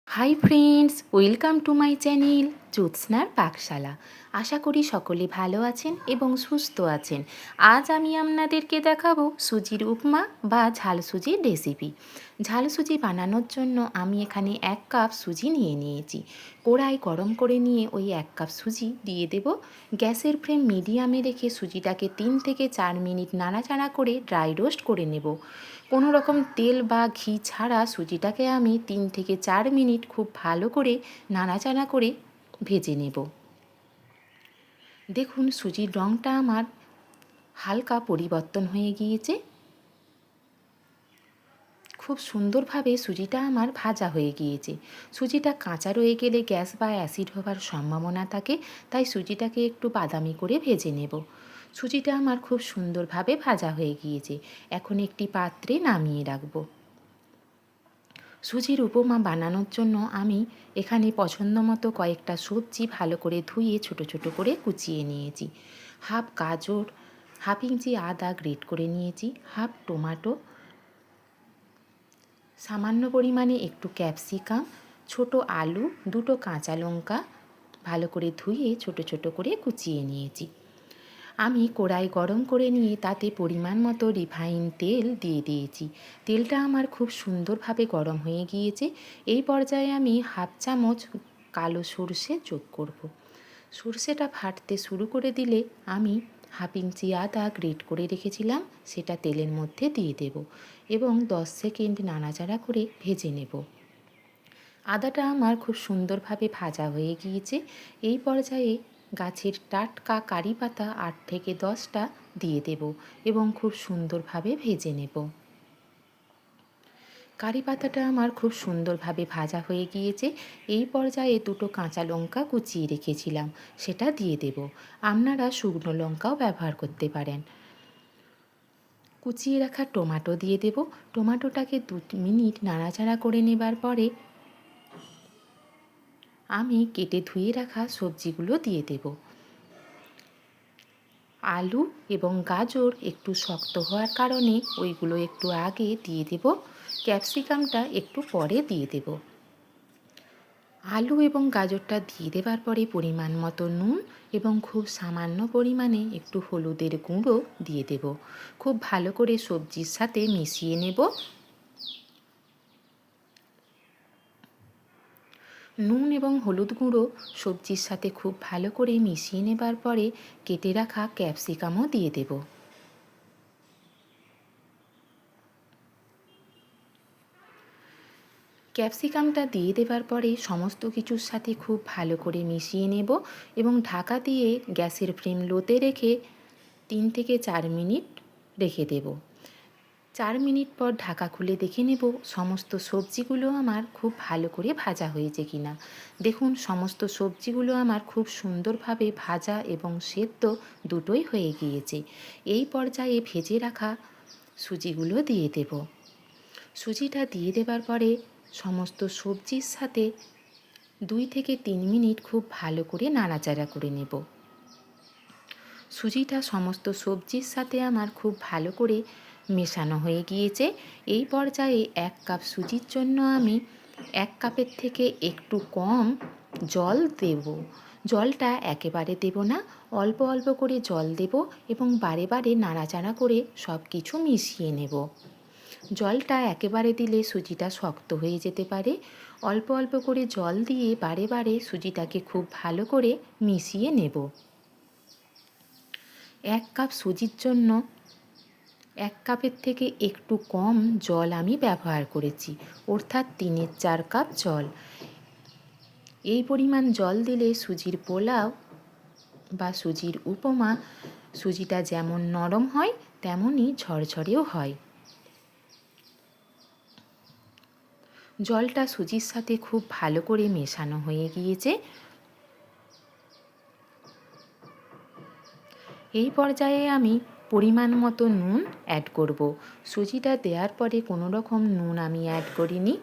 High friends, welcome to my channel জ্যোৎস্নার পাকশালা। আশা করি সকলে ভালো আছেন এবং সুস্থ আছেন। আজ আমি আপনাদেরকে দেখাবো সুজির উপমা বা ঝাল সুজির রেসিপি। ঝাল সুজি বানানোর জন্য আমি এখানে 1 কাপ সুজি নিয়ে নিয়েছি। কড়াই গরম করে নিয়ে ওই 1 কাপ সুজি দিয়ে দেব। গ্যাসের ফ্লেম মিডিয়ামে রেখে সুজিটাকে 3 থেকে 4 মিনিট নাড়াচাড়া করে ড্রাই রোস্ট করে নেব। কোনো রকম তেল বা ঘি ছাড়া সুজিটাকে আমি 3 থেকে 4 মিনিট খুব ভালো করে নাড়াচাড়া করে ভেজে নেব। দেখুন সুজির রঙটা আমার হালকা পরিবর্তন হয়ে গিয়েছে। খুব সুন্দরভাবে সুজিটা আমার ভাজা হয়ে গিয়েছে। সুজিটা কাঁচা রয়ে গেলে গ্যাস বা অ্যাসিড হওয়ার সম্ভাবনা থাকে, তাই সুজিটাকে একটু বাদামি করে ভেজে নেব। সুজিটা আমার খুব সুন্দরভাবে ভাজা হয়ে গিয়েছে। এখন একটি পাত্রে নামিয়ে রাখবো। সুজির উপমা বানানোর জন্য আমি এখানে পছন্দ মতো কয়েকটা সবজি ভালো করে ধুয়ে ছোট ছোট করে কুচিয়ে নিয়েছি। হাফ গাজর, হাফ ইঞ্চি আদা গ্রেট করে নিয়েছি, হাফ টমেটো, সামান্য পরিমাণে একটু ক্যাপসিকাম, ছোট আলু, দুটো কাঁচা লঙ্কা ভালো করে ধুয়ে ছোট ছোট করে কুচিয়ে নিয়েছি। আমি কড়াই গরম করে নিয়ে তাতে পরিমাণ মতো রিফাইন তেল দিয়ে দিয়েছি। তেলটা আমার খুব সুন্দরভাবে গরম হয়ে গিয়েছে। এই পর্যায়ে আমি হাফ চামচ কালো সর্ষে যোগ করব। সর্ষেটা ফাটতে শুরু করে দিলে আমি হাফ ইঞ্চি আদা গ্রেট করে রেখেছিলাম সেটা তেলের মধ্যে দিয়ে দেব এবং 10 সেকেন্ড নাড়াচাড়া করে ভেজে নেব। আদাটা আমার খুব সুন্দরভাবে ভাজা হয়ে গিয়েছে। এই পর্যায়ে গাছের টাটকা কারি পাতা 8 থেকে 10টা দিয়ে দেব এবং খুব সুন্দরভাবে ভেজে নেব। কারি পাতাটা আমার খুব সুন্দরভাবে ভাজা হয়ে গিয়েছে। এই পর্যায়ে দুটো কাঁচা লঙ্কা কুচিয়ে রেখেছিলাম সেটা দিয়ে দেব। আপনারা শুকনো লঙ্কাও ব্যবহার করতে পারেন। কুচিয়ে রাখা টমেটো দিয়ে দেব। টমেটোটাকে 2 মিনিট নাড়াচাড়া করে নেবার পরে আমি কেটে ধুয়ে রাখা সবজিগুলো দিয়ে দেব। আলু এবং গাজর একটু শক্ত হওয়ার কারণে ওইগুলো একটু আগে দিয়ে দেব, ক্যাপসিকামটা একটু পরে দিয়ে দেব। আলু এবং গাজরটা দিয়ে দেবার পরে পরিমাণ মতো নুন এবং খুব সামান্য পরিমাণে একটু হলুদের গুঁড়ো দিয়ে দেব। খুব ভালো করে সবজির সাথে মিশিয়ে নেব। নুন এবং হলুদ গুঁড়ো সবজির সাথে খুব ভালো করে মিশিয়ে নেবার পরে কেটে রাখা ক্যাপসিকামও দিয়ে দেব। ক্যাপসিকামটা দিয়ে দেবার পরে সমস্ত কিছুর সাথে খুব ভালো করে মিশিয়ে নেব এবং ঢাকা দিয়ে গ্যাসের ফ্লেম লোতে রেখে 3 থেকে 4 মিনিট রেখে দেব। 4 মিনিট পর ঢাকা খুলে দেখে নেব সমস্ত সবজিগুলো আমার খুব ভালো করে ভাজা হয়েছে কিনা। দেখুন সমস্ত সবজিগুলো আমার খুব সুন্দরভাবে ভাজা এবং সেদ্ধ দুটোই হয়ে গিয়েছে। এই পর্যায়ে ভেজে রাখা সুজিগুলো দিয়ে দেব। সুজিটা দিয়ে দেবার পরে সমস্ত সবজির সাথে 2 থেকে 3 মিনিট খুব ভালো করে নাড়াচাড়া করে নেব। সুজিটা সমস্ত সবজির সাথে আমার খুব ভালো করে মেশানো হয়ে গিয়েছে। এই পর্যায়ে 1 কাপ সুজির জন্য আমি 1 কাপের থেকে একটু কম জল দেব। জলটা একেবারে দেব না, অল্প অল্প করে জল দেব এবং বারে বারে নাড়াচাড়া করে সব কিছু মিশিয়ে নেব। জলটা একেবারে দিলে সুজিটা শক্ত হয়ে যেতে পারে। অল্প অল্প করে জল দিয়ে বারে বারে সুজিটাকে খুব ভালো করে মিশিয়ে নেব। 1 কাপ সুজির জন্য 1 কাপের থেকে একটু কম জল আমি ব্যবহার করেছি, অর্থাৎ 3-4 কাপ জল। এই পরিমাণ জল দিলে সুজির পোলাও বা সুজির উপমা সুজিটা যেমন নরম হয় তেমনই ঝরঝরেও হয়। জলটা সুজির সাথে খুব ভালো করে মেশানো হয়ে গিয়েছে। এই পর্যায়ে আমি পরিমাণ মতো নুন অ্যাড করব। সুজিটা দেওয়ার পরে কোনো রকম নুন আমি অ্যাড করিনি।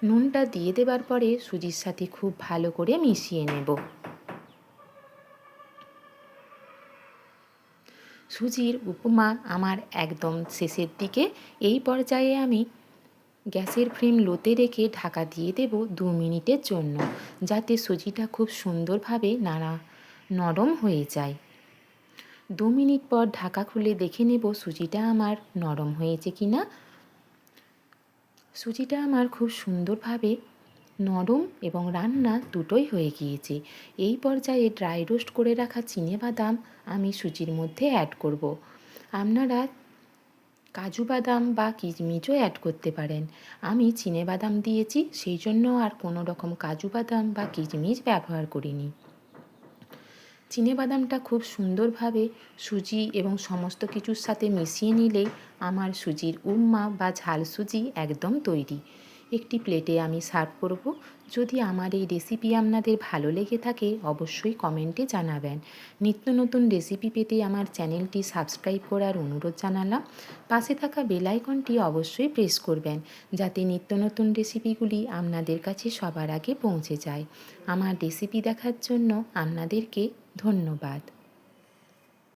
নুনটা দিয়ে দেবার পরে সুজির সাথে খুব ভালো করে মিশিয়ে নেব। সুজির উপমা আমার একদম শেষের দিকে। এই পর্যায়ে আমি গ্যাসের ফ্লেম লোতে রেখে ঢাকা দিয়ে দেব 2 মিনিটের জন্য, যাতে সুজিটা খুব সুন্দরভাবে নরম হয়ে যায়। 2 মিনিট পর ঢাকা খুলে দেখে নেব সুজিটা আমার নরম হয়েছে কি না। সুজিটা আমার খুব সুন্দরভাবে নরম এবং রান্না দুটোই হয়ে গিয়েছে। এই পর্যায়ে ড্রাই রোস্ট করে রাখা চিনেবাদাম আমি সুজির মধ্যে অ্যাড করব। আপনারা কাজু বাদাম বা কিশমিশও অ্যাড করতে পারেন। আমি চিনেবাদাম দিয়েছি, সেই জন্য আর কোনো রকম কাজু বাদাম বা কিশমিশ ব্যবহার করিনি। চিনেবাদামটা খুব সুন্দরভাবে সুজি এবং সমস্ত কিছুর সাথে মিশিয়ে নিলেই আমার সুজির উপমা বা ঝাল সুজি একদম তৈরি। একটি প্লেটে আমি সার্ভ করব। যদি আমার এই রেসিপি আপনাদের ভালো লেগে থাকে অবশ্যই কমেন্টে জানাবেন। নিত্য নতুন রেসিপি পেতে আমার চ্যানেলটি সাবস্ক্রাইব করার অনুরোধ জানালাম। পাশে থাকা বেল আইকনটি অবশ্যই প্রেস করবেন, যাতে নিত্য নতুন রেসিপিগুলি আপনাদের কাছে সবার আগে পৌঁছে যায়। আমার রেসিপি দেখার জন্য আপনাদেরকে ধন্যবাদ।